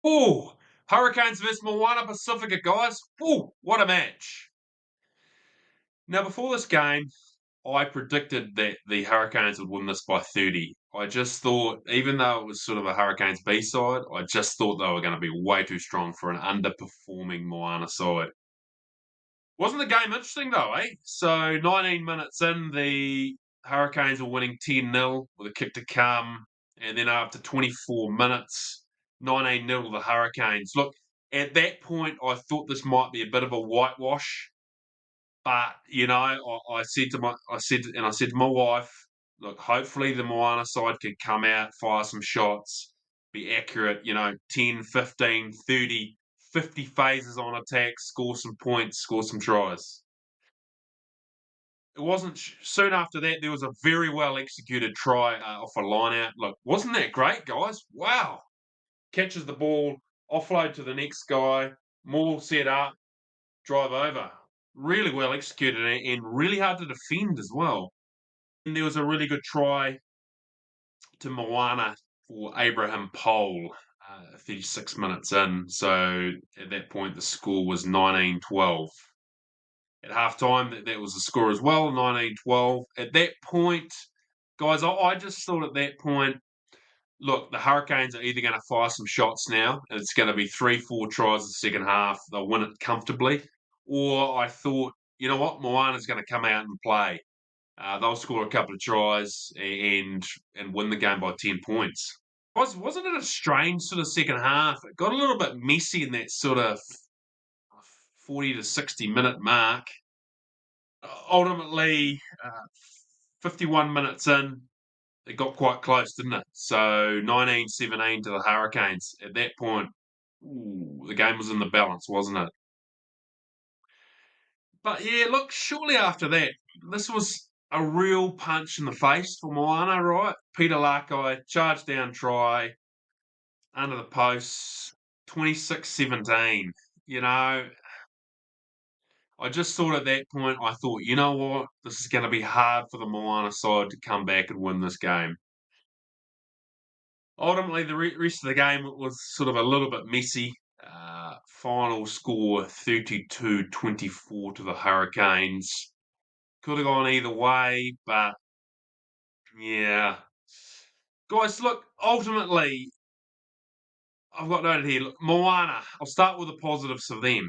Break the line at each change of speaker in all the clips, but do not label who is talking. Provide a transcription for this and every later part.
Oh, Hurricanes versus Moana Pasifika, guys. Oh, what a match. Now, before this game, I predicted that the Hurricanes would win this by 30. I just thought, even though it was sort of a Hurricanes B side, I just thought they were going to be way too strong for an underperforming Moana side. Wasn't the game interesting though, eh? So 19 minutes in, the Hurricanes were winning 10-0 with a kick to come. And then after 24 minutes, 19-0 to the Hurricanes. Look, at that point, I thought this might be a bit of a whitewash. But, I said to my wife, look, hopefully the Moana side can come out, fire some shots, be accurate, 10, 15, 30, 50 phases on attack, score some points, score some tries. It wasn't soon after that. There was a very well executed try off a line out. Look, wasn't that great, guys? Wow! Catches the ball, offload to the next guy, more set up, drive over. Really well executed and really hard to defend as well. And there was a really good try to Moana for Abraham Pole, 36 minutes in. So at that point, the score was 19-12. At halftime, that was the score as well, 19-12. At that point, guys, I just thought at that point, look, the Hurricanes are either going to fire some shots now, and it's going to be 3-4 tries in the second half. They'll win it comfortably. Or I thought, you know what, Moana's going to come out and play. They'll score a couple of tries and win the game by 10 points. Wasn't it a strange sort of second half? It got a little bit messy in that sort of 40 to 60 minute mark. Ultimately, 51 minutes in, it got quite close, didn't it? So 19-17 to the Hurricanes. At that point, the game was in the balance, wasn't it? But yeah, look, shortly after that, this was a real punch in the face for Moana, right? Peter Lakai, charged down try, under the post, 26-17. You know, I just thought at that point, I thought, you know what? This is going to be hard for the Moana side to come back and win this game. Ultimately, the rest of the game was sort of a little bit messy. Final score 32-24 to the Hurricanes. Could have gone either way, but yeah. Guys, look, ultimately, I've got noted here. Look, Moana, I'll start with the positives for them.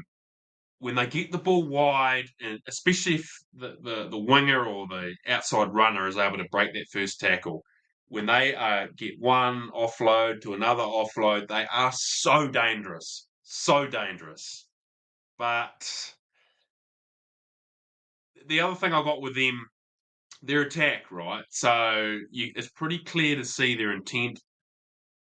When they get the ball wide, and especially if the winger or the outside runner is able to break that first tackle, when they get one offload to another offload, they are so dangerous. So dangerous. But the other thing I got with them, their attack, right? So it's pretty clear to see their intent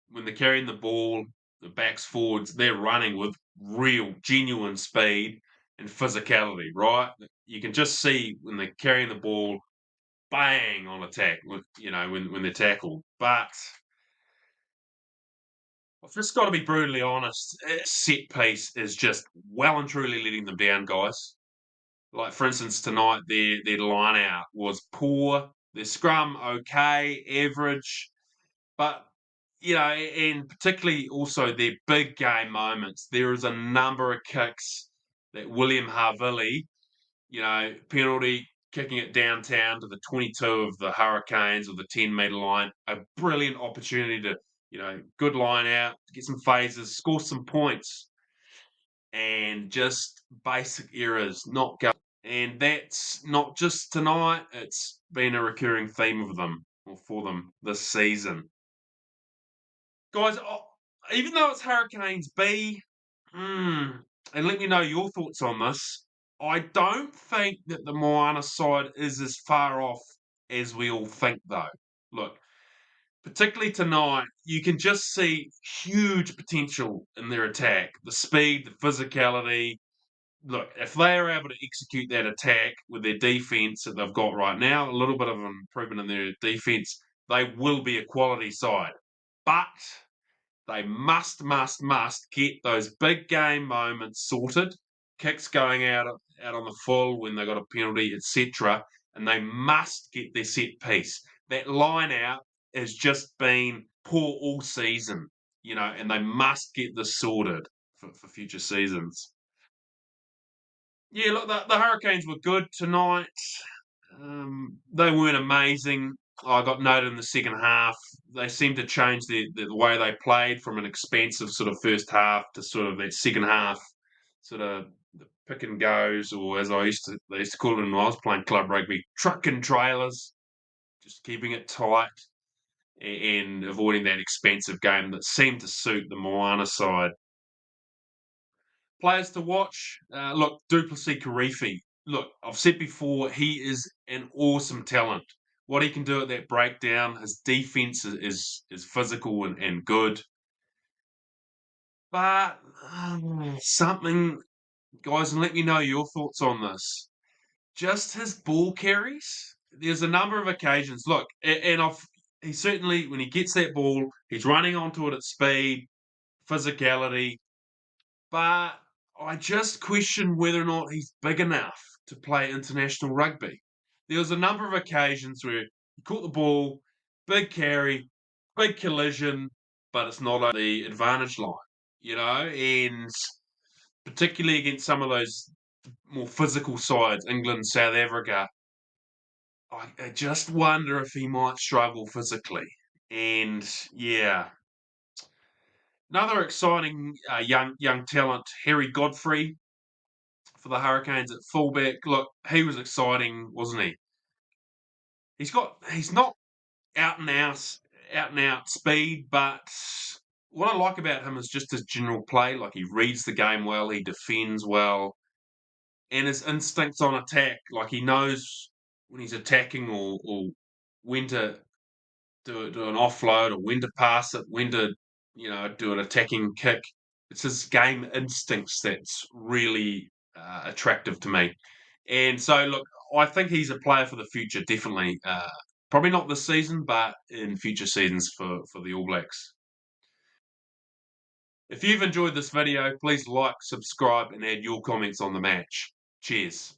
when they're carrying the ball, the backs forwards, they're running with real, genuine speed and physicality, right? You can just see when they're carrying the ball, bang on attack, when they're tackled. But I've just got to be brutally honest. Set piece is just well and truly letting them down, guys. Like, for instance, tonight, their line out was poor. Their scrum, okay, average. But and particularly also their big game moments. There is a number of kicks that William Havili, penalty, kicking it downtown to the 22 of the Hurricanes or the 10-metre line. A brilliant opportunity to, good line out, get some phases, score some points, and just basic errors, not go. And that's not just tonight, it's been a recurring theme of them or for them this season. Guys, even though it's Hurricanes B, and let me know your thoughts on this, I don't think that the Moana side is as far off as we all think, though. Look, particularly tonight, you can just see huge potential in their attack. The speed, the physicality. Look, if they are able to execute that attack with their defense that they've got right now, a little bit of an improvement in their defense, they will be a quality side. But they must get those big game moments sorted, kicks going out on the full when they got a penalty, etc. And they must get their set piece. That line out has just been poor all season. and they must get this sorted for future seasons. Yeah, look, the Hurricanes were good tonight. They weren't amazing. I got noted in the second half. They seemed to change the way they played from an expansive sort of first half to sort of that second half, sort of the pick and goes, or as they used to call it when I was playing club rugby, truck and trailers, just keeping it tight and avoiding that expensive game that seemed to suit the Moana side. Players to watch. Look, Duplessis Karifi. Look, I've said before, he is an awesome talent. What he can do at that breakdown, his defense is physical and good. But something, guys, and let me know your thoughts on this. Just his ball carries. There's a number of occasions. Look, and he certainly, when he gets that ball, he's running onto it at speed, physicality. But I just question whether or not he's big enough to play international rugby. There was a number of occasions where he caught the ball, big carry, big collision, but it's not on the advantage line, and particularly against some of those more physical sides, England, South Africa, I just wonder if he might struggle physically. And yeah, another exciting young talent, Harry Godfrey for the Hurricanes at fullback. Look, he was exciting, wasn't he? He's not out and out speed, but what I like about him is just his general play. Like he reads the game well, he defends well, and his instincts on attack. Like he knows when he's attacking or when to do an offload or when to pass it, when to do an attacking kick. It's his game instincts that's really attractive to me. And so, look, I think he's a player for the future, definitely. Probably not this season, but in future seasons for the All Blacks. If you've enjoyed this video, please like, subscribe, and add your comments on the match. Cheers.